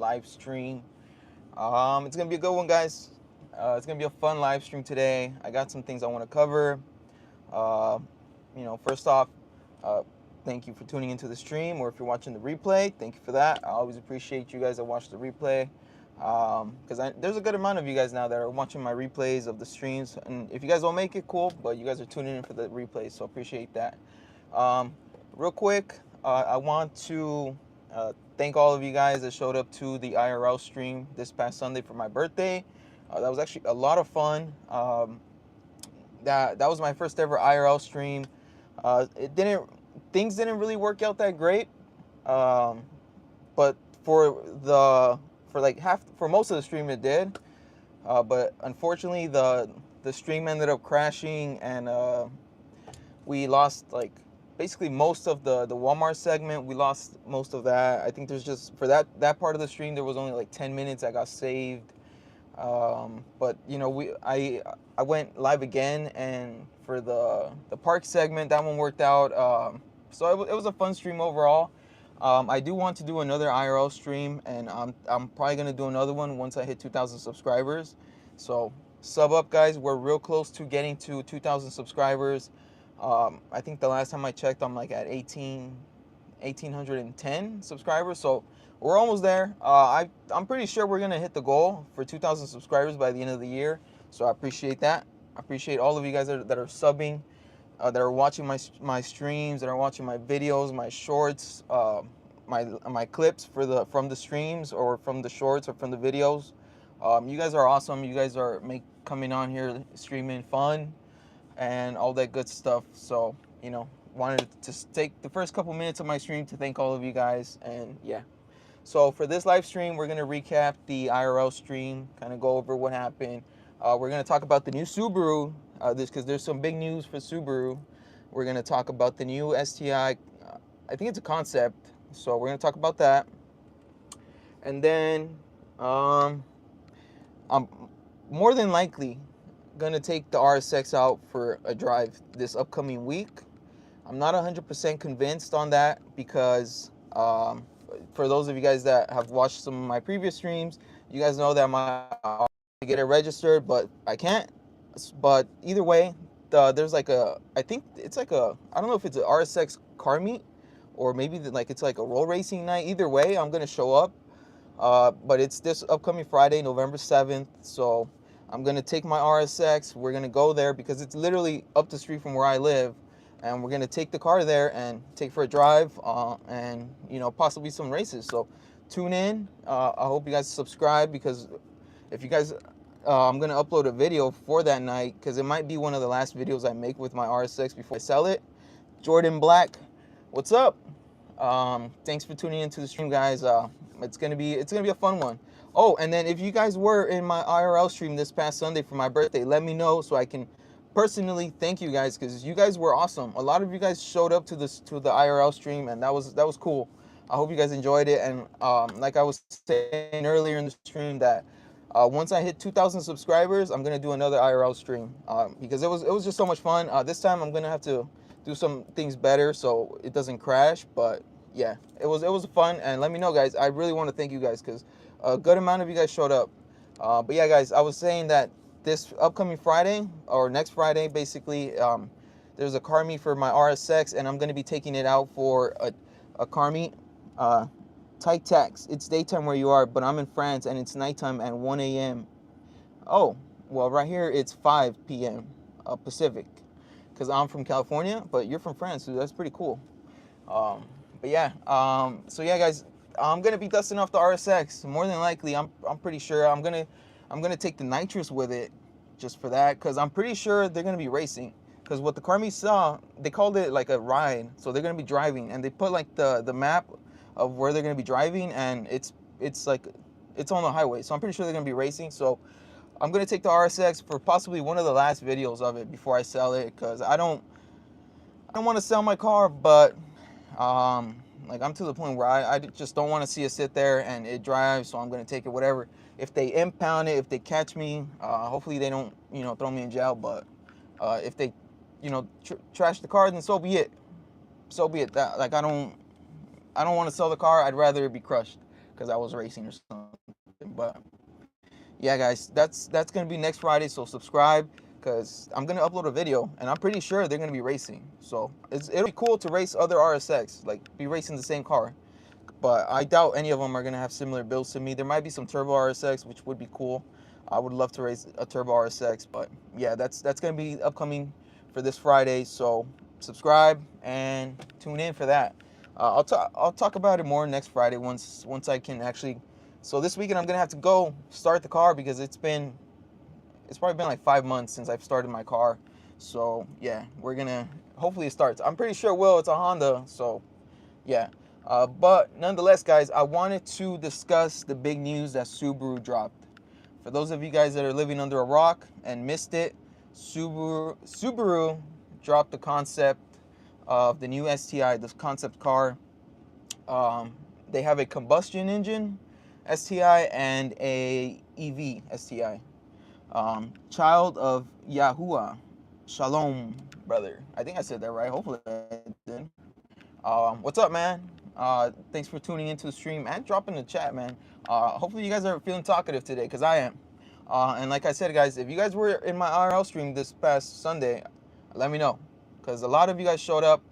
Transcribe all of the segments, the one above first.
live stream. It's gonna be a good one, guys. It's gonna be a fun live stream today. I got some things I want to cover. Uh, First off, uh, thank you for tuning into the stream, or if you're watching the replay, thank you for that. I always appreciate you guys that watch the replay, because there's a good amount of you guys now that are watching my replays of the streams, and if you guys don't make it, cool, but you guys are tuning in for the replays, so appreciate that. Real quick, I want to thank all of you guys that showed up to the IRL stream this past Sunday for my birthday. That was actually a lot of fun. That was my first ever IRL stream. Things didn't really work out that great, but for most of the stream it did. But unfortunately, the stream ended up crashing, and we lost basically most of the Walmart segment. We lost most of that. I think there's just for that part of the stream there was only like 10 minutes that got saved. But I went live again, and for the park segment, that one worked out. So it was a fun stream overall. I do want to do another IRL stream, and I'm probably gonna do another one once I hit 2,000 subscribers. So sub up, guys. We're real close to getting to 2,000 subscribers. I think the last time I checked, I'm like at 1,810 subscribers. So we're almost there. I'm pretty sure we're gonna hit the goal for 2,000 subscribers by the end of the year. So I appreciate that. I appreciate all of you guys that are subbing, that are watching my streams, that are watching my videos, my shorts, my clips from the streams, or from the shorts, or from the videos. You guys are awesome. You guys are coming on here streaming fun and all that good stuff. So wanted to take the first couple minutes of my stream to thank all of you guys. And yeah, so for this live stream, we're gonna recap the IRL stream, kind of go over what happened. We're gonna talk about the new Subaru, because there's some big news for Subaru. We're gonna talk about the new STI, I think it's a concept, so we're gonna talk about that. And then I'm more than likely gonna take the RSX out for a drive this upcoming week. I'm not 100% convinced on that, because for those of you guys that have watched some of my previous streams, you guys know that I get it registered, but I can't. But either way, there's I think it's I don't know if it's an RSX car meet, or maybe it's like a roll racing night. Either way, I'm gonna show up. But it's this upcoming Friday, November 7th. So I'm gonna take my RSX. We're gonna go there because it's literally up the street from where I live, and we're gonna take the car there and take for a drive, and possibly some races. So tune in. I hope you guys subscribe, because if you guys, I'm gonna upload a video for that night, because it might be one of the last videos I make with my RSX before I sell it. Jordan Black, what's up? Thanks for tuning into the stream, guys. It's gonna be a fun one. Oh, and then if you guys were in my IRL stream this past Sunday for my birthday, let me know so I can personally thank you guys, because you guys were awesome. A lot of you guys showed up to the IRL stream, and that was cool. I hope you guys enjoyed it. And like I was saying earlier in the stream, that once I hit 2,000 subscribers, I'm gonna do another IRL stream, because it was just so much fun. This time I'm gonna have to do some things better so it doesn't crash. But yeah, it was fun. And let me know, guys. I really want to thank you guys, because a good amount of you guys showed up. But yeah, guys, I was saying that this upcoming Friday, or next Friday, basically, there's a car meet for my RSX, and I'm going to be taking it out for a car meet. Tight tax. It's daytime where you are, but I'm in France, and it's nighttime at 1 a.m. Oh, well, right here it's 5 p.m. Pacific, because I'm from California, but you're from France, so that's pretty cool. But yeah, so yeah, guys, I'm gonna be dusting off the RSX. More than likely, I'm pretty sure I'm gonna take the nitrous with it, just for that, because I'm pretty sure they're gonna be racing. Because what the car meet saw, they called it like a ride, so they're gonna be driving, and they put like the map of where they're gonna be driving, and it's on the highway, so I'm pretty sure they're gonna be racing. So I'm gonna take the RSX for possibly one of the last videos of it before I sell it, because I don't want to sell my car, but I'm to the point where I just don't want to see it sit there and it drives, so I'm gonna take it, whatever. If they impound it, if they catch me, hopefully they don't throw me in jail. But if they trash the car, then so be it. That I don't want to sell the car. I'd rather it be crushed, because I was racing or something. But yeah, guys, that's gonna be next Friday. So subscribe, because I'm gonna upload a video, and I'm pretty sure they're gonna be racing. So it'll be cool to race other RSX, like be racing the same car. But I doubt any of them are gonna have similar builds to me. There might be some turbo RSX, which would be cool. I would love to race a turbo RSX, but yeah, that's gonna be upcoming for this Friday. So subscribe and tune in for that. I'll talk about it more next Friday once I can actually. So this weekend I'm gonna have to go start the car, because it's probably been like 5 months since I've started my car. So yeah, we're gonna, hopefully it starts. I'm pretty sure it will. It's a Honda, so yeah. But nonetheless, guys, I wanted to discuss the big news that Subaru dropped. For those of you guys that are living under a rock and missed it, Subaru dropped the concept of the new STI, this concept car. They have a combustion engine STI and a EV STI. Child of Yahuwah. Shalom, brother. I think I said that right. Hopefully I did. What's up, man? Thanks for tuning into the stream and dropping the chat, man. Hopefully you guys are feeling talkative today, because I am. And like I said, guys, if you guys were in my IRL stream this past Sunday, let me know, because a lot of you guys showed up.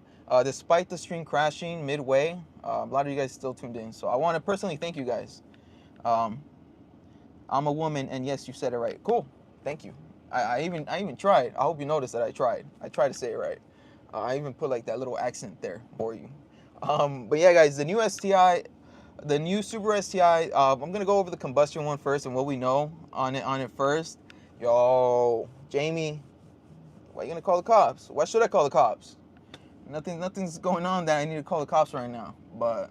Despite the stream crashing midway, a lot of you guys still tuned in. So I want to personally thank you guys. I'm a woman, and yes, you said it right. Cool, thank you. I even tried. I hope you noticed that I tried. I tried to say it right. I even put like that little accent there for you. But yeah, guys, the new STI, the new Subaru STI. I'm gonna go over the combustion one first and what we know on it first. Yo, Jamie, why are you gonna call the cops? Why should I call the cops? Nothing's going on that I need to call the cops right now. But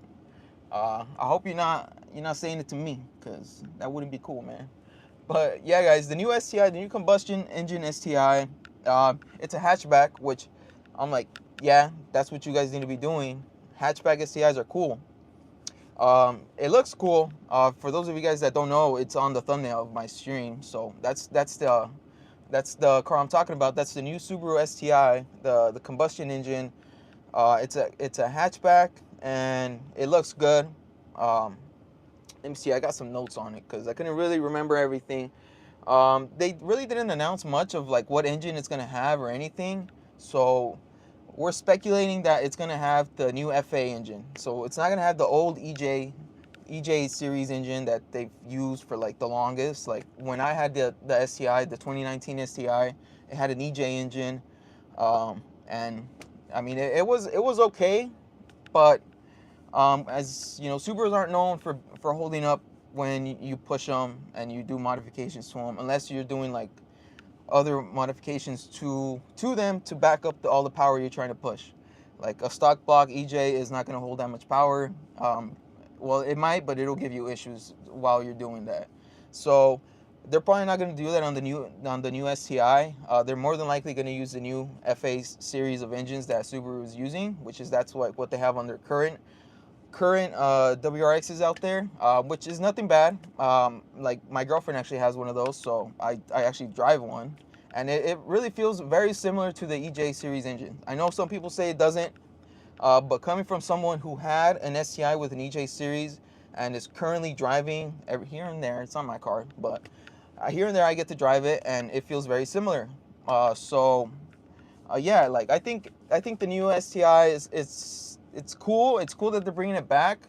I hope you're not saying it to me, because that wouldn't be cool, man. But yeah, guys, the new STI, the new combustion engine STI, it's a hatchback, which I'm like, yeah, that's what you guys need to be doing. Hatchback STIs are cool. It looks cool. For those of you guys that don't know, it's on the thumbnail of my stream. So that's the car I'm talking about. That's the new Subaru STI, the combustion engine. It's a hatchback, and it looks good. Let me see. I got some notes on it because I couldn't really remember everything. They really didn't announce much of like what engine it's gonna have or anything. So we're speculating that it's gonna have the new FA engine. So it's not gonna have the old EJ series engine that they've used for like the longest. Like when I had the STI, the 2019 STI, it had an EJ engine, and I mean it was okay, but as you know, Subarus aren't known for holding up when you push them and you do modifications to them, unless you're doing like other modifications to them to back up all the power you're trying to push. Like a stock block EJ is not going to hold that much power. Well, it might, but it'll give you issues while you're doing that. So they're probably not going to do that on the new STI. They're more than likely going to use the new FA series of engines that Subaru is using, which is that's what they have on their current WRXs out there, which is nothing bad. Like my girlfriend actually has one of those, so I actually drive one, and it really feels very similar to the EJ series engine. I know some people say it doesn't, but coming from someone who had an STI with an EJ series and is currently driving here and there, it's on my car, but here and there I get to drive it, and it feels very similar. Yeah, like I think the new STI it's cool. It's cool that they're bringing it back,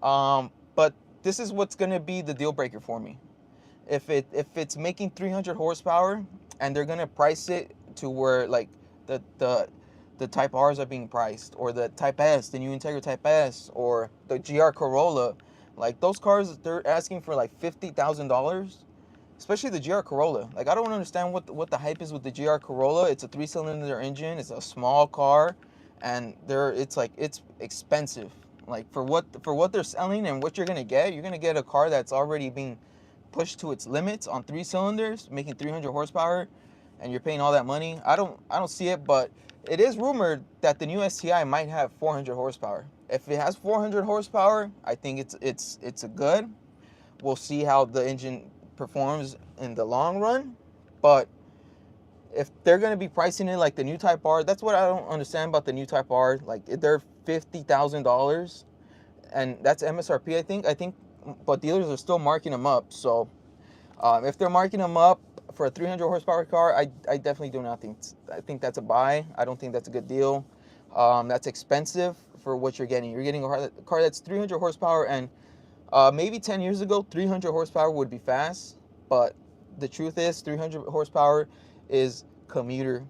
but this is what's gonna be the deal breaker for me. If it's making 300 horsepower and they're gonna price it to where like the Type R's are being priced, or the Type S, the new Integra Type S, or the GR Corolla, like those cars they're asking for like $50,000. Especially the GR Corolla. Like I don't understand what the hype is with the GR Corolla. It's a 3-cylinder engine. It's a small car, and it's expensive. Like for what they're selling and what you're gonna get a car that's already being pushed to its limits on 3 cylinders, making 300 horsepower, and you're paying all that money. I don't see it, but it is rumored that the new STI might have 400 horsepower. If it has 400 horsepower, I think it's a good. We'll see how the engine performs in the long run, but if they're going to be pricing it like the new Type R, that's what I don't understand about the new Type R. Like they're $50,000, and that's MSRP. I think but dealers are still marking them up. So if they're marking them up for a 300 horsepower car, I definitely do not think. I think that's a buy. I don't think that's a good deal. That's expensive for what you're getting. You're getting a car that's 300 horsepower, and maybe 10 years ago, 300 horsepower would be fast. But the truth is, 300 horsepower is commuter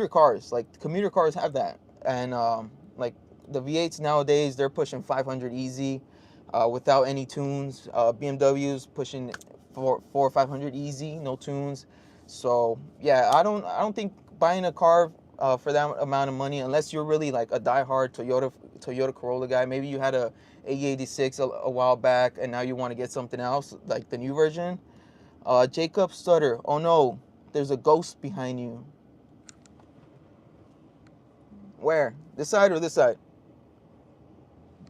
cars. Like commuter cars have that, and like the V8s nowadays, they're pushing 500 easy, without any tunes. BMWs pushing 400 or 500 easy, no tunes. So yeah, I don't think buying a car for that amount of money, unless you're really like a diehard Toyota Corolla guy. Maybe you had a AE86 a while back, and now you want to get something else like the new version. Jacob Stutter. Oh no, there's a ghost behind you. Where? This side or this side?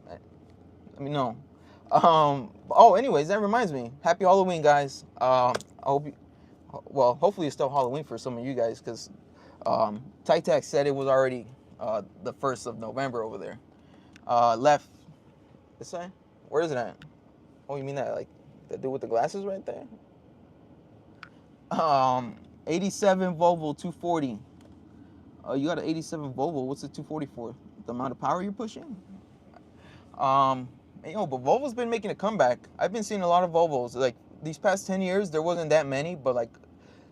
Let me know. Oh, anyways, that reminds me. Happy Halloween, guys. I hope you, well, hopefully it's still Halloween for some of you guys, because Titac said it was already the 1st of November over there. Left. This side? Where is it at? Oh, you mean that, like, the dude with the glasses right there? 87 Volvo 240. You got an 87 Volvo. What's the 240 for? The amount of power you're pushing? But Volvo's been making a comeback. I've been seeing a lot of Volvos. Like, these past 10 years, there wasn't that many, but like,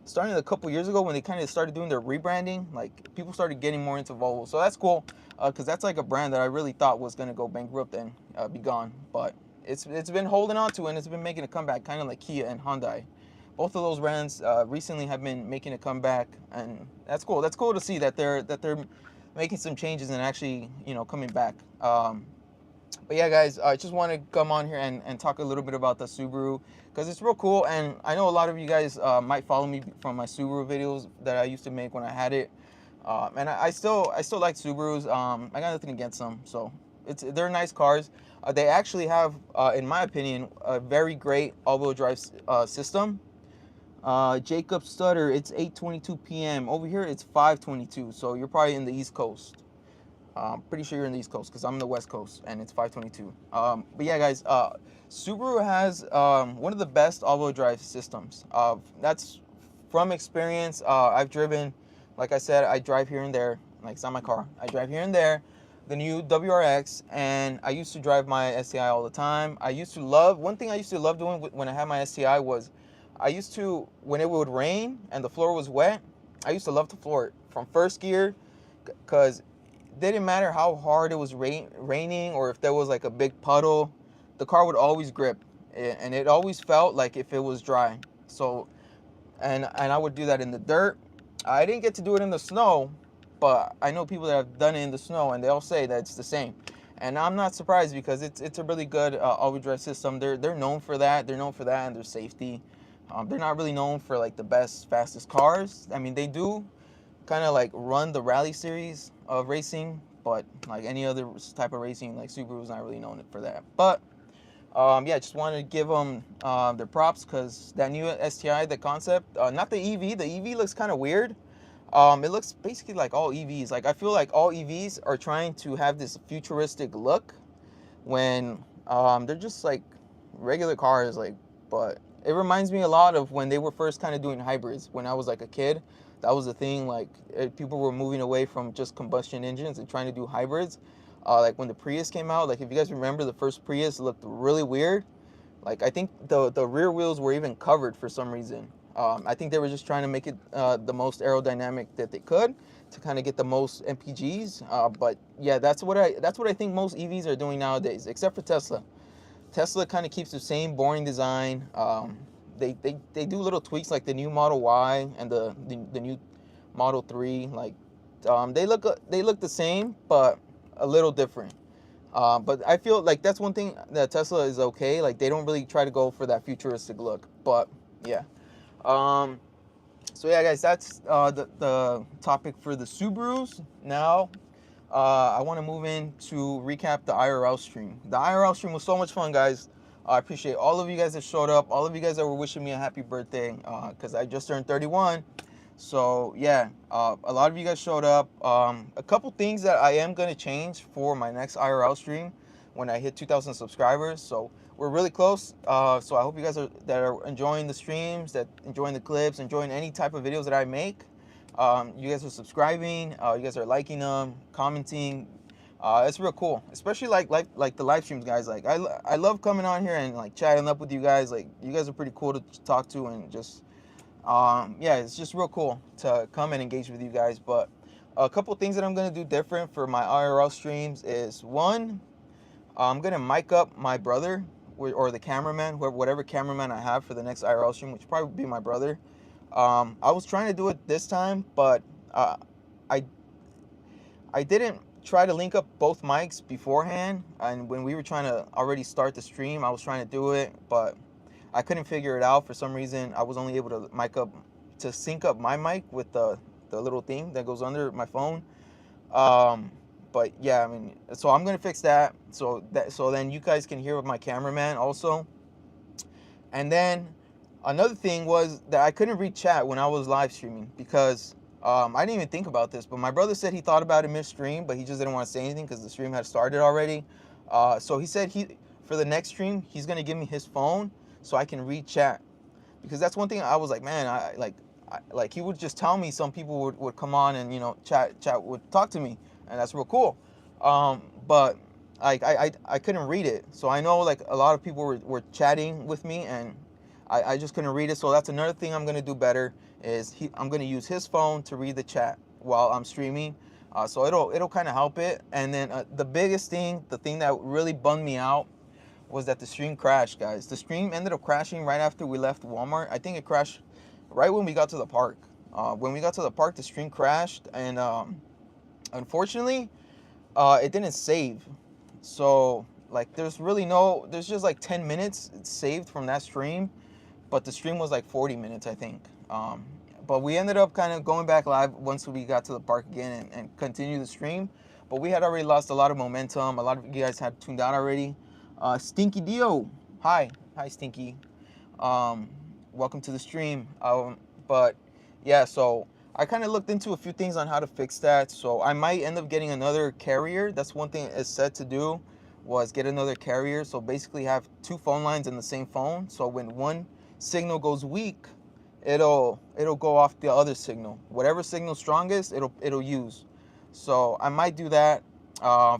starting a couple years ago when they kind of started doing their rebranding, like, people started getting more into Volvo. So that's cool, because that's like a brand that I really thought was going to go bankrupt and be gone. But it's been holding on to, and it's been making a comeback, kind of like Kia and Hyundai. Both of those brands recently have been making a comeback, and that's cool. That's cool to see that they're making some changes and actually, coming back. But yeah, guys, I just want to come on here and talk a little bit about the Subaru, because it's real cool. And I know a lot of you guys might follow me from my Subaru videos that I used to make when I had it. And I still like Subarus. I got nothing against them. So they're nice cars. They actually have, in my opinion, a very great all-wheel drive system. Jacob Stutter, it's 8:22 p.m. Over here, it's 5:22. So you're probably in the East Coast. Pretty sure you're in the East Coast, because I'm in the West Coast, and it's 5:22. But yeah, guys, Subaru has one of the best all-wheel drive systems. That's from experience. I've driven, like I said, I drive here and there. Like, it's not my car. I drive here and there. The new WRX, and I used to drive my STI all the time. One thing I used to love doing when I had my STI was, when it would rain and the floor was wet, I used to love to floor it from first gear, because didn't matter how hard it was raining, or if there was like a big puddle, the car would always grip, and it always felt like if it was dry. So, and I would do that in the dirt. I didn't get to do it in the snow, but I know people that have done it in the snow, and they all say that it's the same. And I'm not surprised, because it's a really good all-wheel drive system. They're known for that. They're known for that and their safety. They're not really known for like the best, fastest cars. I mean, they do kind of like run the rally series of racing, but like any other type of racing, like Subaru's not really known for that. But yeah, just wanted to give them their props, because that new STI, the Concept, not the EV. The EV looks kind of weird. It looks basically like all EVs. Like, I feel like all EVs are trying to have this futuristic look when they're just like regular cars. Like, but it reminds me a lot of when they were first kind of doing hybrids. When I was like a kid, that was the thing. Like, people were moving away from just combustion engines and trying to do hybrids. Like when the Prius came out, like if you guys remember, the first Prius looked really weird. Like, I think the rear wheels were even covered for some reason. I think they were just trying to make it the most aerodynamic that they could, to kind of get the most MPGs. But yeah, that's what I think most EVs are doing nowadays, except for Tesla. Tesla kind of keeps the same boring design. They do little tweaks, like the new Model Y and the new Model 3. Like, they look the same, but a little different. But I feel like that's one thing that Tesla is okay. Like, they don't really try to go for that futuristic look. But yeah. So yeah, guys, that's the topic for the Subarus. Now, I want to move in to recap the IRL stream. The IRL stream was so much fun, guys. I appreciate all of you guys that showed up, all of you guys that were wishing me a happy birthday, because I just turned 31. So yeah, a lot of you guys showed up. A couple things that I am going to change for my next IRL stream when I hit 2,000 subscribers. So we're really close. So I hope you guys are enjoying the streams, that enjoying the clips, enjoying any type of videos that I make. You guys are subscribing. You guys are liking them, commenting. It's real cool, especially like the live streams, guys. Like I love coming on here and like chatting up with you guys. Like you guys are pretty cool to talk to, and just yeah, it's just real cool to come and engage with you guys. But a couple things that I'm gonna do different for my IRL streams is, one, I'm gonna mic up my brother or the cameraman, whatever cameraman I have for the next IRL stream, which probably be my brother. I was trying to do it this time, but I I didn't try to link up both mics beforehand, and when we were trying to already start the stream, I was trying to do it, but I couldn't figure it out for some reason. I was only able to sync up my mic with the little thing that goes under my phone. But yeah, I mean, so I'm gonna fix that so then you guys can hear with my cameraman also. And then another thing was that I couldn't read chat when I was live streaming because I didn't even think about this, but my brother said he thought about it mid-stream, but he just didn't want to say anything because the stream had started already. So he said for the next stream he's gonna give me his phone so I can read chat, because that's one thing I was like, man, like he would just tell me some people would come on and, you know, chat would talk to me, and that's real cool. But like I couldn't read it, so I know like a lot of people were chatting with me, and I just couldn't read it. So that's another thing I'm gonna do better, is I'm gonna use his phone to read the chat while I'm streaming. So it'll kind of help it. And then the biggest thing, the thing that really bummed me out, was that the stream crashed, guys. The stream ended up crashing right after we left Walmart. I think it crashed right when we got to the park. When we got to the park, the stream crashed, and unfortunately, it didn't save. So like, there's just like 10 minutes saved from that stream, but the stream was like 40 minutes, I think. But we ended up kind of going back live once we got to the park again and continue the stream. But we had already lost a lot of momentum. A lot of you guys had tuned out already. Stinky Dio, hi Stinky. Welcome to the stream. But yeah, so I kind of looked into a few things on how to fix that. So I might end up getting another carrier. That's one thing it's said to do, was get another carrier. So basically have two phone lines in the same phone. So when one signal goes weak, it'll go off the other signal. Whatever signal's strongest, it'll use. So I might do that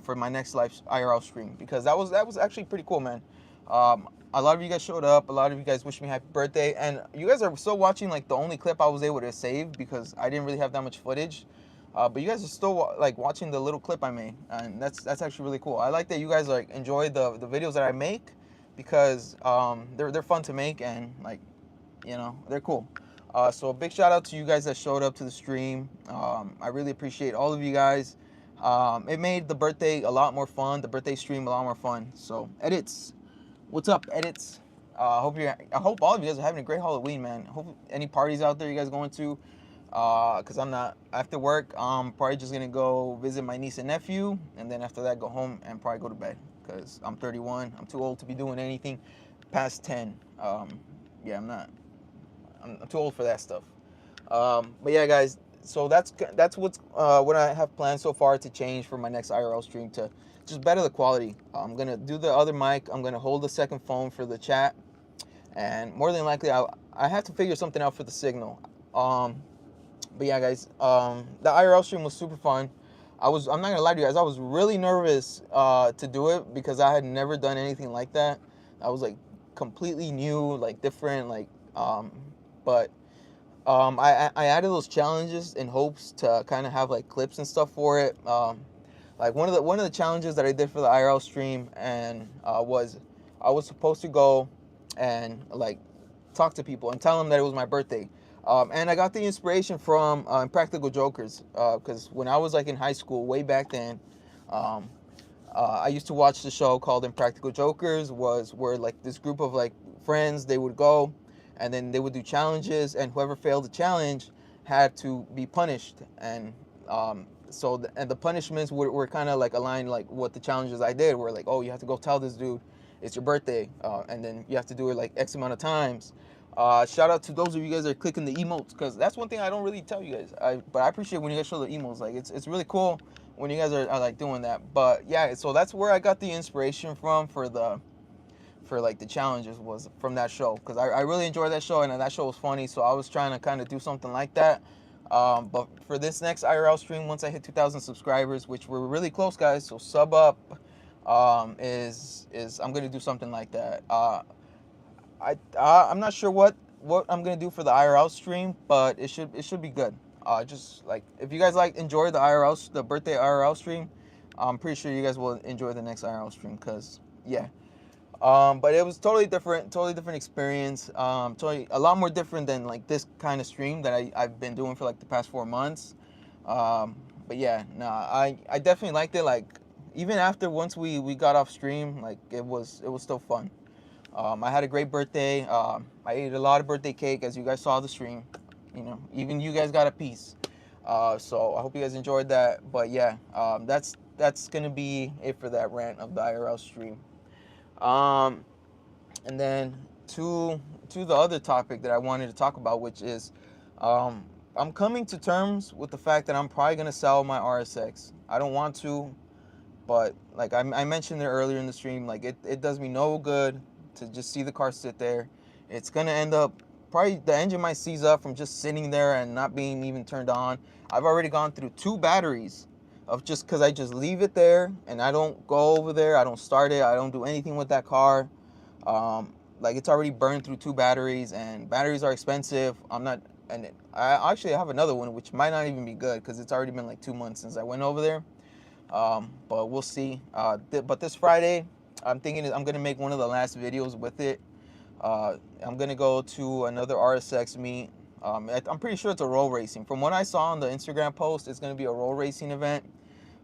for my next live IRL stream, because that was actually pretty cool, man. A lot of you guys showed up. A lot of you guys wished me happy birthday, and you guys are still watching like the only clip I was able to save because I didn't really have that much footage. But you guys are still like watching the little clip I made, and that's actually really cool. I like that you guys like enjoy the videos that I make, because they're fun to make, and like, you know, they're cool. So a big shout out to you guys that showed up to the stream. I really appreciate all of you guys. It made the birthday a lot more fun, the birthday stream a lot more fun. So edits, what's up, edits? I hope all of you guys are having a great Halloween, man. Hope any parties out there you guys going to, because I'm not. After work, I'm probably just gonna go visit my niece and nephew, and then after that go home and probably go to bed, because I'm 31. I'm too old to be doing anything past 10. Yeah, I'm too old for that stuff. But yeah, guys, so that's what I have planned so far to change for my next IRL stream, to just better the quality. I'm gonna do the other mic. I'm gonna hold the second phone for the chat, and more than likely I have to figure something out for the signal. But yeah, guys, the IRL stream was super fun. I'm not gonna lie to you guys, I was really nervous to do it, because I had never done anything like that. I was like completely new, like different, like but I added those challenges in hopes to kind of have like clips and stuff for it. Like one of the challenges that I did for the IRL stream, and was I was supposed to go and like talk to people and tell them that it was my birthday. And I got the inspiration from Impractical Jokers, because when I was like in high school, way back then, I used to watch the show called Impractical Jokers, where like this group of like friends, they would go and then they would do challenges, and whoever failed the challenge had to be punished. And the punishments were kind of like aligned, like what the challenges I did were like, oh, you have to go tell this dude it's your birthday, and then you have to do it like X amount of times. Shout out to those of you guys that are clicking the emotes, because that's one thing I don't really tell you guys. But I appreciate when you guys show the emotes. Like it's really cool when you guys are like doing that. But yeah, so that's where I got the inspiration from for for like the challenges was from that show, because I really enjoyed that show, and that show was funny. So I was trying to kind of do something like that. But for this next IRL stream, once I hit 2,000 subscribers, which we're really close, guys, so sub up, is I'm gonna do something like that. I'm not sure what I'm gonna do for the IRL stream, but it should be good. Just like if you guys enjoy the birthday IRL stream, I'm pretty sure you guys will enjoy the next IRL stream, because yeah. But it was totally different experience. Totally a lot more different than like this kind of stream that I've been doing for like the past 4 months. But yeah, nah, I definitely liked it. Like even after once we got off stream, like it was still fun. I had a great birthday. I ate a lot of birthday cake, as you guys saw the stream. You know, even you guys got a piece. So I hope you guys enjoyed that. But yeah, that's gonna be it for that rant of the IRL stream. And then to the other topic that I wanted to talk about, which is I'm coming to terms with the fact that I'm probably gonna sell my RSX. I don't want to, but like I mentioned it earlier in the stream, like it does me no good to just see the car sit there. It's gonna end up probably the engine might seize up from just sitting there and not being even turned on. I've already gone through 2 batteries of just because I just leave it there and I don't go over there, I don't start it, I don't do anything with that car. Like it's already burned through 2 batteries, and batteries are expensive. I actually have another one which might not even be good because it's already been like 2 months since I went over there. But we'll see. But this Friday, I'm thinking I'm gonna make one of the last videos with it. I'm gonna go to another RSX meet. I'm pretty sure it's a roll racing. From what I saw on the Instagram post, it's gonna be a roll racing event.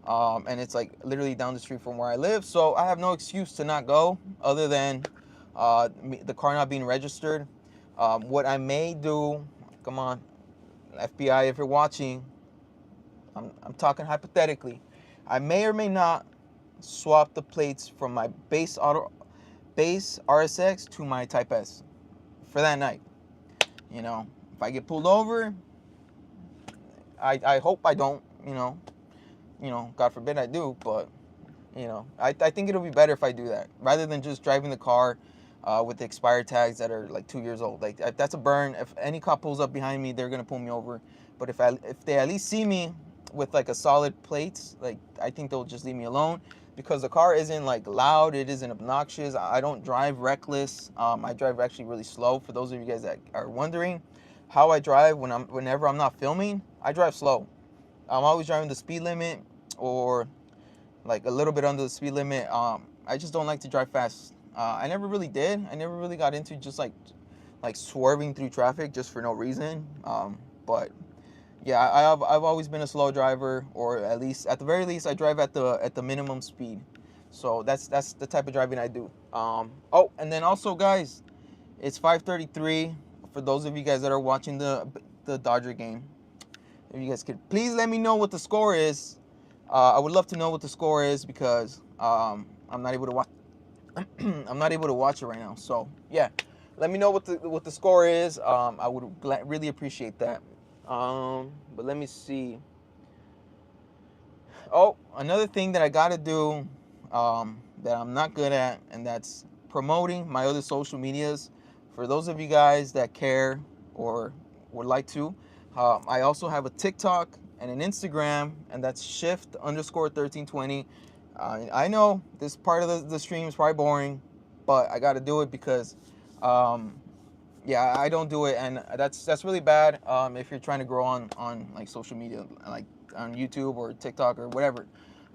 And it's like literally down the street from where I live. So I have no excuse to not go, other than the car not being registered. What I may do, come on, FBI, if you're watching, I'm talking hypothetically. I may or may not swap the plates from my base RSX to my Type S for that night. You know, if I get pulled over, I hope I don't, you know, God forbid I do, but, you know, I think it'll be better if I do that, rather than just driving the car with the expired tags that are like 2 years old. Like, that's a burn. If any cop pulls up behind me, they're going to pull me over. But if they at least see me with like a solid plates, like, I think they'll just leave me alone, because the car isn't like loud, it isn't obnoxious. I don't drive reckless. I drive actually really slow. For those of you guys that are wondering how I drive whenever I'm not filming, I drive slow. I'm always driving the speed limit, or like a little bit under the speed limit. I just don't like to drive fast. I never really did. I never really got into just like swerving through traffic just for no reason. But yeah, I've always been a slow driver, or at the very least, I drive at the minimum speed. So that's the type of driving I do. Oh, and then also, guys, it's 5:33 for those of you guys that are watching the Dodger game. If you guys could please let me know what the score is. I would love to know what the score is, because I'm not able to watch. I'm not able to watch it right now. So yeah, let me know what the score is. I would really appreciate that. But let me see. Oh, another thing that I gotta do, that I'm not good at, and that's promoting my other social medias. For those of you guys that care or would like to, I also have a TikTok and an Instagram, and that's shift_1320. I know this part of the stream is probably boring, but I got to do it because, yeah, I don't do it, and that's really bad. If you're trying to grow on like social media, like on YouTube or TikTok or whatever.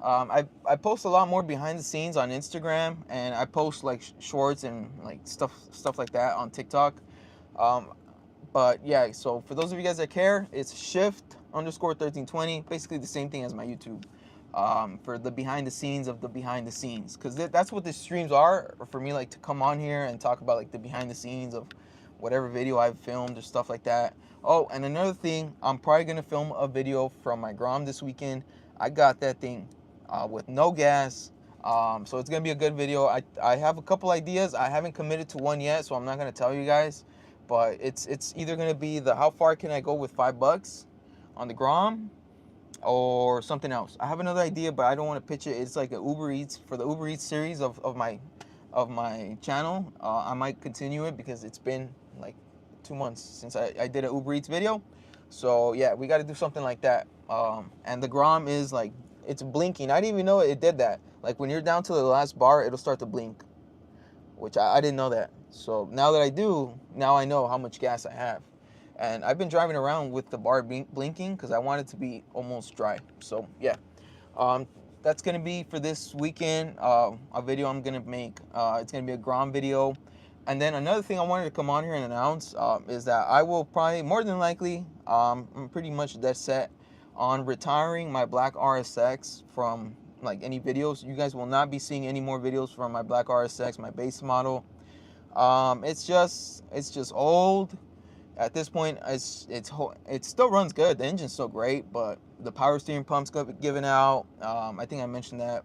I post a lot more behind the scenes on Instagram, and I post like shorts and like stuff like that on TikTok. But yeah, so for those of you guys that care, it's shift_1320, basically the same thing as my YouTube. For the behind the scenes of the behind the scenes, because that's what the streams are for me, like to come on here and talk about like the behind the scenes of whatever video I've filmed or stuff like that. Oh, and another thing, I'm probably gonna film a video from my Grom this weekend. I got that thing with no gas, so it's gonna be a good video. I have a couple ideas. I haven't committed to one yet, so I'm not gonna tell you guys, but it's either gonna be the how far can I go with $5 on the Grom, or something else. I have another idea, but I don't want to pitch it. It's like a Uber Eats, for the Uber Eats series of my of my channel. I might continue it because it's been like 2 months since I did an Uber Eats video. So yeah, we got to do something like that. And the Grom is like, it's blinking. I didn't even know it did that. Like when you're down to the last bar, it'll start to blink, which I didn't know that. So now that I do, now I know how much gas I have. And I've been driving around with the bar blinking because I want it to be almost dry. So yeah, um, that's gonna be for this weekend. A video I'm gonna make. It's gonna be a Grom video. And then another thing I wanted to come on here and announce is that I will probably, more than likely, I'm pretty much dead set on retiring my black RSX from like any videos. You guys will not be seeing any more videos from my black RSX, my base model. It's just old. At this point, it still runs good. The engine's still great, but the power steering pump's giving out. I think I mentioned that.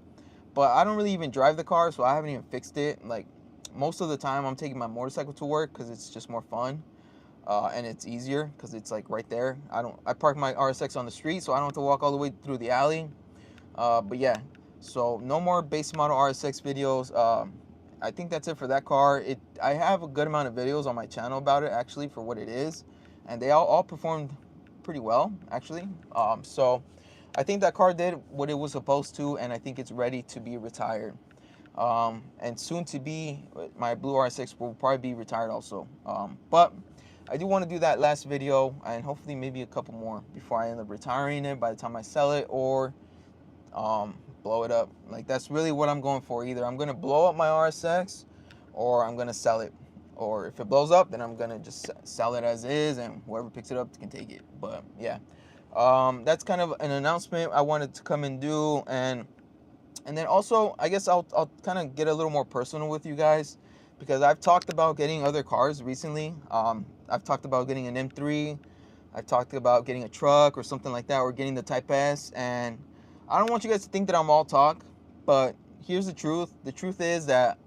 But I don't really even drive the car, so I haven't even fixed it. Like most of the time, I'm taking my motorcycle to work because it's just more fun. And it's easier because it's like right there. I park my RSX on the street, so I don't have to walk all the way through the alley. But yeah, so no more base model RSX videos. I think that's it for that car. I have a good amount of videos on my channel about it actually for what it is, and they all performed pretty well actually. So I think that car did what it was supposed to, and I think it's ready to be retired. And soon to be, my blue RSX will probably be retired also. But I do want to do that last video and hopefully maybe a couple more before I end up retiring it by the time I sell it, or blow it up. Like that's really what I'm going for. Either I'm gonna blow up my RSX or I'm gonna sell it. Or if it blows up, then I'm gonna just sell it as is, and whoever picks it up can take it. But yeah, that's kind of an announcement I wanted to come and do. And then also, I guess I'll kind of get a little more personal with you guys, because I've talked about getting other cars recently. I've talked about getting an M3. I've talked about getting a truck or something like that, or getting the Type S. And I don't want you guys to think that I'm all talk, but here's the truth. The truth is that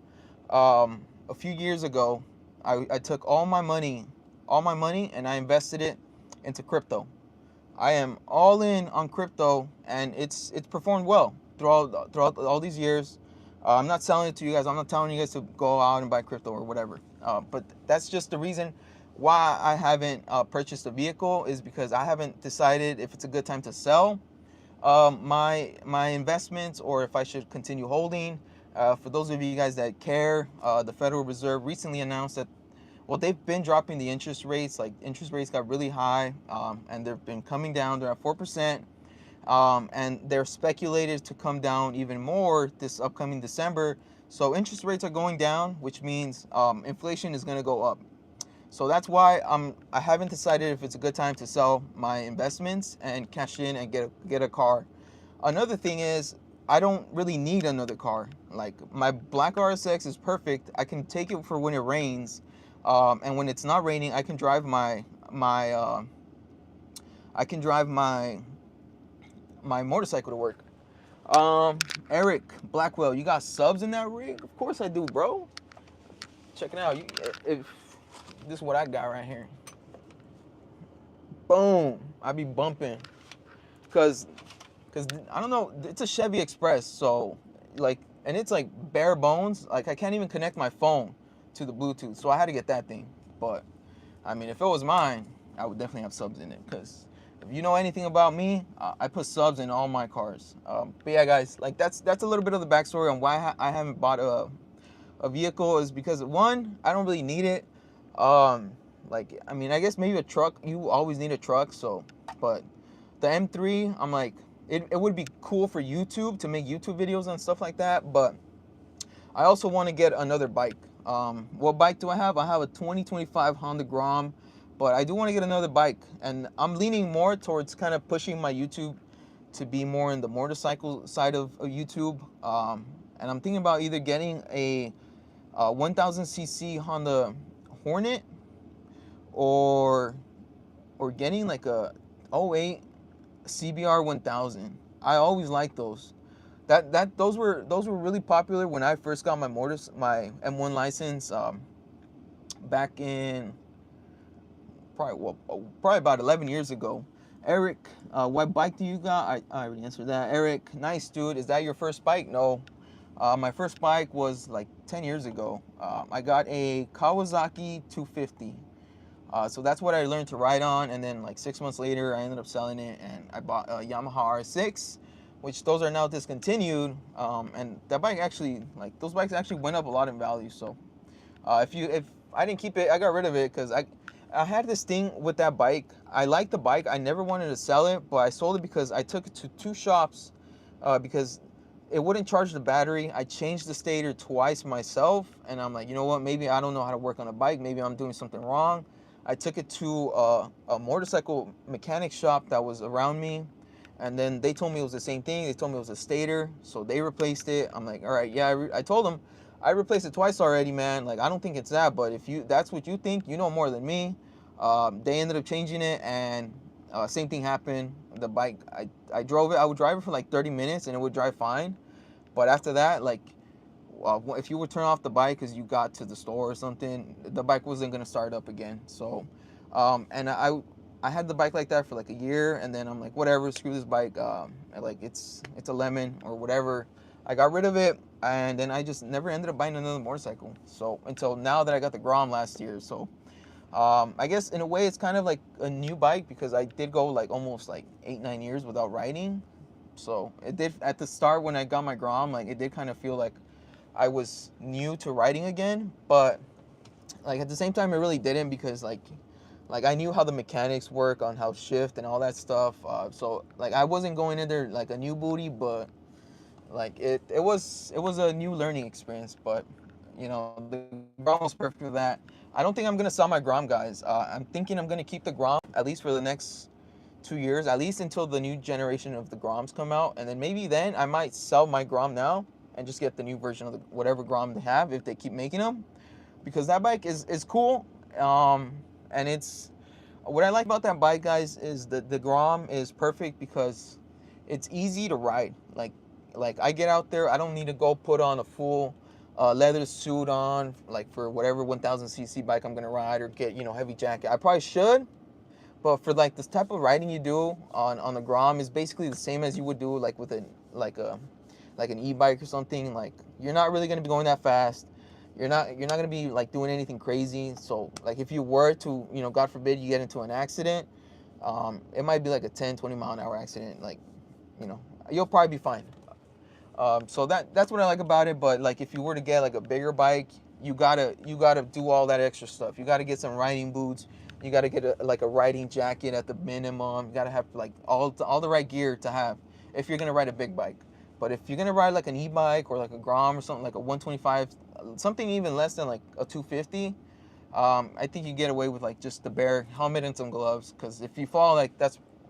a few years ago, I took all my money, and I invested it into crypto. I am all in on crypto, and it's performed well throughout all these years. I'm not selling it to you guys. I'm not telling you guys to go out and buy crypto or whatever. But that's just the reason why I haven't purchased a vehicle, is because I haven't decided if it's a good time to sell my investments, or if I should continue holding. For those of you guys that care, the Federal Reserve recently announced that, well, they've been dropping the interest rates. Like interest rates got really high, and they've been coming down. They're at 4%, and they're speculated to come down even more this upcoming December. So interest rates are going down, which means inflation is going to go up. So that's why I haven't decided if it's a good time to sell my investments and cash in and get a car. Another thing is, I don't really need another car. Like my black RSX is perfect. I can take it for when it rains, and when it's not raining, I can drive my motorcycle to work. Eric Blackwell, you got subs in that rig? Of course I do, bro. Check it out. This is what I got right here. Boom. I be bumping. Cause I don't know, it's a Chevy Express, so like, and it's like bare bones. Like I can't even connect my phone to the Bluetooth, so I had to get that thing. But I mean, if it was mine, I would definitely have subs in it, because if you know anything about me, I put subs in all my cars. But yeah, guys, like that's a little bit of the backstory on why I haven't bought a vehicle, is because one, I don't really need it. Like, I mean, I guess maybe a truck, you always need a truck. So, but the M3, I'm like, it would be cool for YouTube, to make YouTube videos and stuff like that. But I also want to get another bike. What bike do I have? I have a 2025 Honda Grom, but I do want to get another bike, and I'm leaning more towards kind of pushing my YouTube to be more in the motorcycle side of YouTube. And I'm thinking about either getting a 1000cc Honda Hornet, or getting like a 08 CBR 1000. I always liked those. Those were really popular when I first got my M1 license, back in probably about 11 years ago. Eric, what bike do you got? I already answered that. Eric, nice dude. Is that your first bike? No. My first bike was like 10 years ago. I got a Kawasaki 250. So that's what I learned to ride on, and then like 6 months later, I ended up selling it, and I bought a Yamaha RSX, which those are now discontinued. And that bike actually, like those bikes actually went up a lot in value. So if I didn't keep it, I got rid of it because I had this thing with that bike. I liked the bike. I never wanted to sell it, but I sold it because I took it to two shops because it wouldn't charge the battery. I changed the stator twice myself, and I'm like, you know what? Maybe I don't know how to work on a bike. Maybe I'm doing something wrong. I took it to a motorcycle mechanic shop that was around me, and then they told me it was the same thing. They told me it was a stator, so they replaced it. I'm like, all right, yeah. I told them I replaced it twice already, man. Like, I don't think it's that, but if that's what you think, you know more than me. They ended up changing it, and same thing happened. The bike, I drove it. I would drive it for like 30 minutes, and it would drive fine. But after that, like, if you would turn off the bike because you got to the store or something, the bike wasn't gonna start up again. So, and I had the bike like that for like a year, and then I'm like, whatever, screw this bike. Like it's a lemon or whatever. I got rid of it, and then I just never ended up buying another motorcycle. So until now that I got the Grom last year. So I guess in a way it's kind of like a new bike because I did go like almost like 8-9 years without riding. So it did at the start when I got my Grom, like it did kind of feel like I was new to riding again, but like at the same time it really didn't because like I knew how the mechanics work on how shift and all that stuff. So like I wasn't going in there like a new booty, but like it was a new learning experience. But you know the Grom was perfect for that. I don't think I'm gonna sell my Grom, guys. I'm thinking I'm gonna keep the Grom at least for the next 2 years, at least until the new generation of the Groms come out, and then maybe then I might sell my Grom now and just get the new version of whatever Grom they have if they keep making them, because that bike is cool. And it's what I like about that bike, guys, is the Grom is perfect because it's easy to ride. Like I get out there, I don't need to go put on a full leather suit on like for whatever 1000cc bike I'm gonna ride or get heavy jacket. I probably should, but for like this type of riding you do on the Grom is basically the same as you would do like with like an e-bike or something. Like you're not really gonna be going that fast. You're not gonna be like doing anything crazy. So like if you were to, God forbid you get into an accident, it might be like a 10-20 mile an hour accident. Like, you'll probably be fine. So that's what I like about it. But like if you were to get like a bigger bike, you gotta do all that extra stuff. You gotta get some riding boots. You gotta get a riding jacket at the minimum. You gotta have like all the right gear to have if you're gonna ride a big bike. But if you're gonna ride like an e-bike or like a Grom or something like a 125, something even less than like a 250, I think you get away with like just the bare helmet and some gloves. Because if you fall, like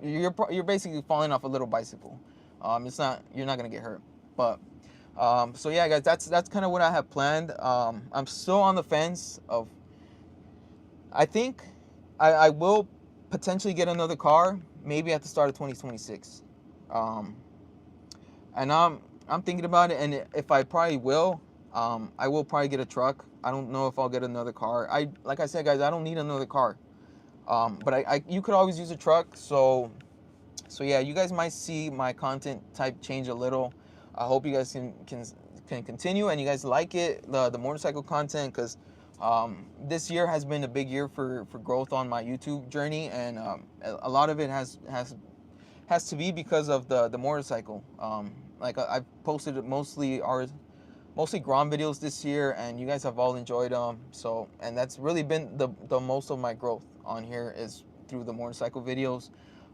you're basically falling off a little bicycle. You're not gonna get hurt. But so yeah, guys, that's kind of what I have planned. I'm still on the fence of. I think I will potentially get another car, maybe at the start of 2026. And I'm thinking about it, and if I probably will, I will probably get a truck. I don't know if I'll get another car. Like I said, guys, I don't need another car. But you could always use a truck. So yeah, you guys might see my content type change a little. I hope you guys can continue and you guys like it, the motorcycle content, because this year has been a big year for growth on my YouTube journey, and a lot of it has to be because of the motorcycle. Like I've posted mostly Grom videos this year, and you guys have all enjoyed them. So, and that's really been the most of my growth on here is through the motorcycle videos.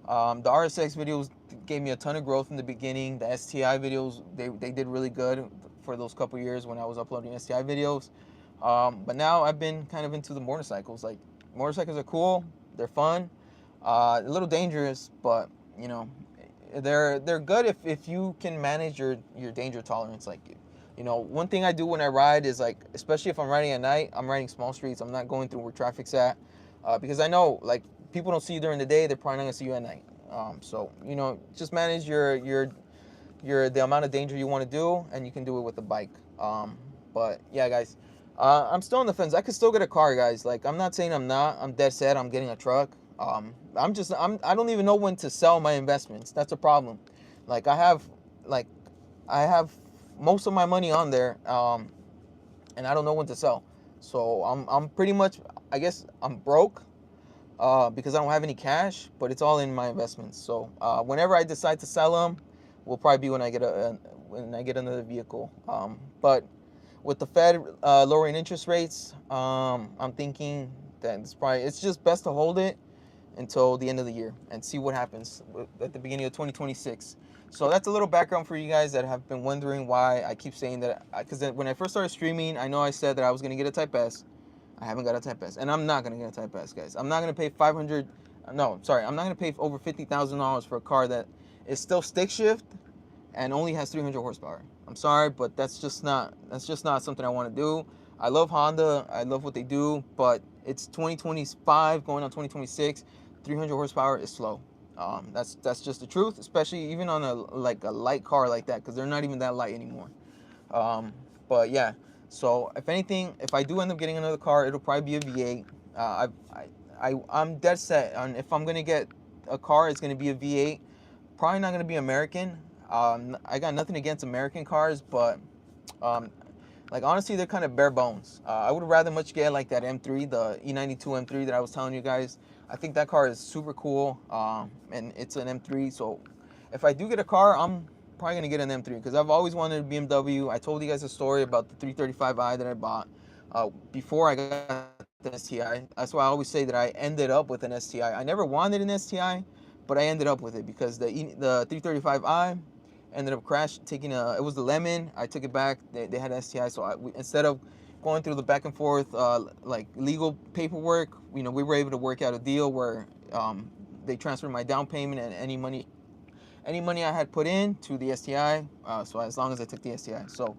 The RSX videos gave me a ton of growth in the beginning. The STI videos, they did really good for those couple years when I was uploading STI videos. But now I've been kind of into the motorcycles. Like, motorcycles are cool, they're fun, a little dangerous, but they're good if you can manage your danger tolerance. Like, one thing I do when I ride is, like, especially if I'm riding at night, I'm riding small streets. I'm not going through where traffic's at, because I know, like, people don't see you during the day. They're probably not gonna see you at night. So just manage the amount of danger you want to do, and you can do it with a bike. But yeah, guys, I'm still on the fence. I could still get a car, guys. Like, I'm not saying I'm not. I'm dead set. I'm getting a truck. I don't even know when to sell my investments. That's a problem. Like I have most of my money on there, and I don't know when to sell. So I'm pretty much, I guess I'm broke because I don't have any cash, but it's all in my investments. So whenever I decide to sell them, will probably be when I get when I get another vehicle. But with the Fed lowering interest rates, I'm thinking that it's just best to hold it until the end of the year and see what happens at the beginning of 2026. So that's a little background for you guys that have been wondering why I keep saying that. Because when I first started streaming, I know I said that I was going to get a Type S. I haven't got a Type S, and I'm not going to get a Type S, guys. I'm not going to pay 500. No, sorry, I'm not going to pay over $50,000 for a car that is still stick shift and only has 300 horsepower. I'm sorry, but that's just not something I want to do. I love Honda. I love what they do, but it's 2025 going on 2026. 300 horsepower is slow. That's just the truth, especially even on a light car like that, because they're not even that light anymore. But yeah, so if anything, if I do end up getting another car, it'll probably be a V8. I'm dead set on if I'm gonna get a car, it's gonna be a V8. Probably not gonna be American. I got nothing against American cars, but like honestly, they're kind of bare bones. I would rather much get like that M3, the E92 M3 that I was telling you guys. I think that car is super cool, and it's an M3. So if I do get a car, I'm probably gonna get an M3 because I've always wanted a BMW. I told you guys a story about the 335i that I bought before I got the STI. That's why I always say that I ended up with an STI. I never wanted an STI, but I ended up with it because the 335i ended up taking it was the Lemon. I took it back. They had STI, so instead of going through the back and forth like legal paperwork, we were able to work out a deal where they transferred my down payment and any money I had put in to the STI. So as long as I took the STI, so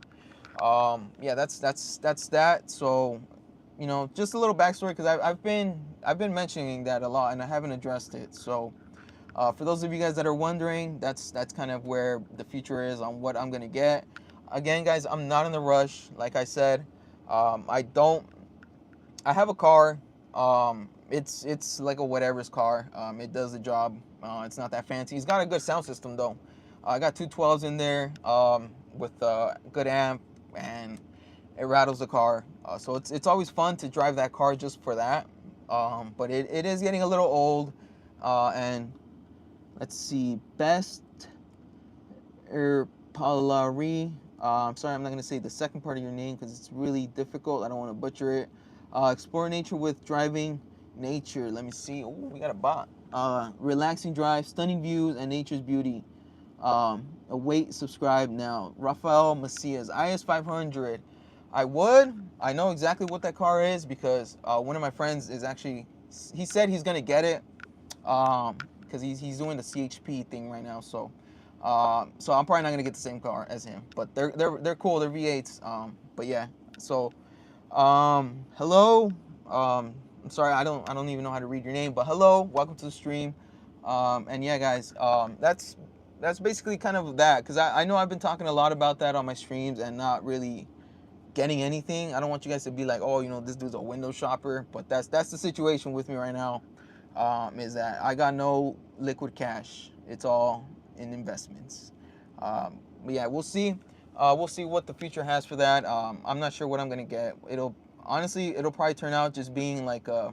yeah, that's that. So just a little backstory because I've been mentioning that a lot and I haven't addressed it. So for those of you guys that are wondering, that's kind of where the future is on what I'm gonna get. Again, guys, I'm not in a rush. Like I said, I have a car. It's like a whatever's car. It does the job. It's not that fancy. It's got a good sound system though. I got two 12s in there with a good amp, and it rattles the car. So it's always fun to drive that car just for that. But it is getting a little old, and let's see, Best Palari. I'm sorry, I'm not going to say the second part of your name because it's really difficult. I don't want to butcher it. Explore nature with driving nature. Let me see. Oh, we got a bot. Relaxing drive, stunning views, and nature's beauty. Await, subscribe now. Rafael Macias, IS 500. I know exactly what that car is because one of my friends is actually, he said he's going to get it. Because he's doing the CHP thing right now, so I'm probably not gonna get the same car as him, but they're cool. They're V8s. But yeah, so hello. I'm sorry, I don't even know how to read your name, but hello, welcome to the stream. And yeah, guys, that's basically kind of that because I know I've been talking a lot about that on my streams and not really getting anything. I don't want you guys to be like, oh, this dude's a window shopper, but that's the situation with me right now. Is that I got no liquid cash. It's all in investments. But yeah, we'll see. We'll see what the future has for that. I'm not sure what I'm gonna get. It'll probably turn out just being like a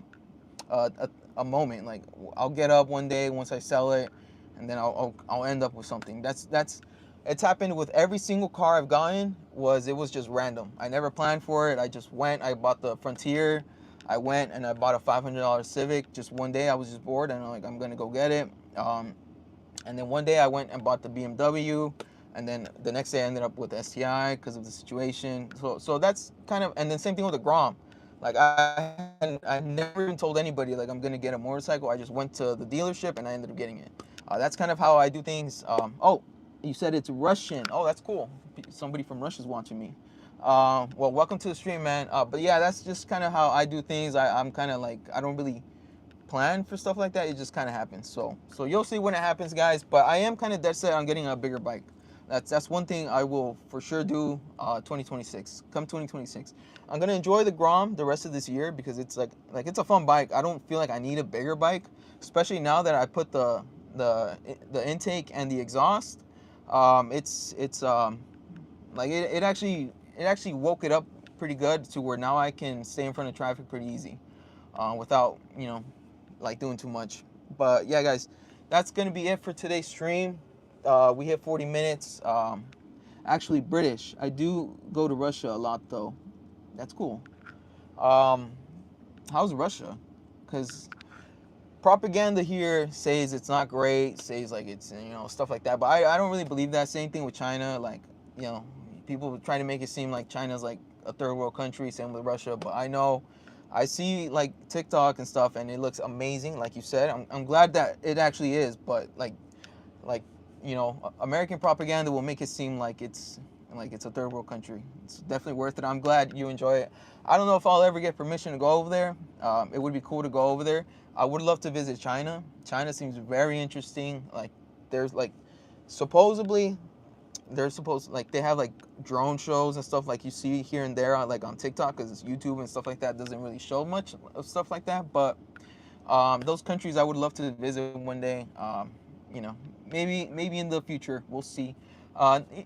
moment. Like I'll get up one day once I sell it, and then I'll end up with something. It's happened with every single car I've gotten. It was just random. I never planned for it. I just went. I bought the Frontier. I went and I bought a $500 Civic. Just one day I was just bored and I'm gonna go get it. And then one day I went and bought the BMW, and then the next day I ended up with the STI because of the situation. So that's kind of, and then same thing with the Grom. Like I never even told anybody like I'm gonna get a motorcycle. I just went to the dealership and I ended up getting it. That's kind of how I do things. Oh, you said it's Russian. Oh, that's cool. Somebody from Russia's watching me. Well, welcome to the stream, man. But yeah, that's just kind of how I do things. I'm kind of like, I don't really plan for stuff like that. It just kind of happens. So you'll see when it happens, guys. But I am kind of dead set on getting a bigger bike. That's one thing I will for sure do 2026. Come 2026. I'm going to enjoy the Grom the rest of this year because it's like it's a fun bike. I don't feel like I need a bigger bike, especially now that I put the intake and the exhaust. It's Like it actually woke it up pretty good to where now I can stay in front of traffic pretty easy, without like doing too much. But yeah, guys, that's gonna be it for today's stream. We hit 40 minutes. Actually, British. I do go to Russia a lot though. That's cool. Um, how's Russia? Because propaganda here says it's not great, says like it's stuff like that. But I don't really believe that. Same thing with China. Like you know, people try to make it seem like China's like a third world country. Same with Russia. But I know, I see like TikTok and stuff, and it looks amazing. Like you said, I'm glad that it actually is. But like American propaganda will make it seem like it's a third world country. It's definitely worth it. I'm glad you enjoy it. I don't know if I'll ever get permission to go over there. It would be cool to go over there. I would love to visit China. China seems very interesting. Like there's like supposedly they're supposed like they have like drone shows and stuff like you see here and there like on TikTok, because YouTube and stuff like that doesn't really show much of stuff like that. But those countries I would love to visit one day. You know, maybe in the future, we'll see.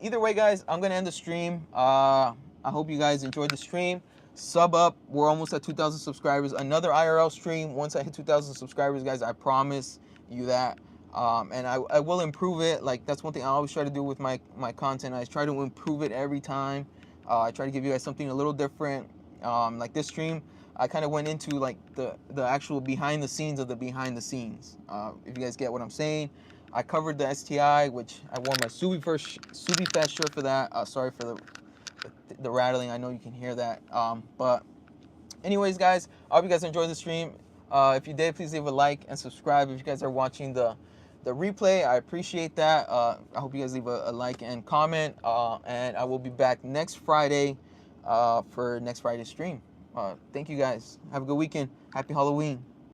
Either way, guys, I'm gonna end the stream. I hope you guys enjoyed the stream. Sub up. We're almost at 2,000 subscribers. Another IRL stream once I hit 2,000 subscribers, guys. I promise you that. And I will improve it. Like that's one thing I always try to do with my content. I try to improve it every time. I try to give you guys something a little different. Like this stream, I kind of went into like the actual behind the scenes of the behind the scenes. If you guys get what I'm saying. I covered the STI, which I wore my Subi Fest shirt for that. Sorry for the rattling. I know you can hear that. But anyways, guys, I hope you guys enjoyed the stream. If you did, please leave a like and subscribe. If you guys are watching the replay, I appreciate that. I hope you guys leave a like and comment. And I will be back next Friday for next Friday's stream. Thank you guys. Have a good weekend. Happy Halloween.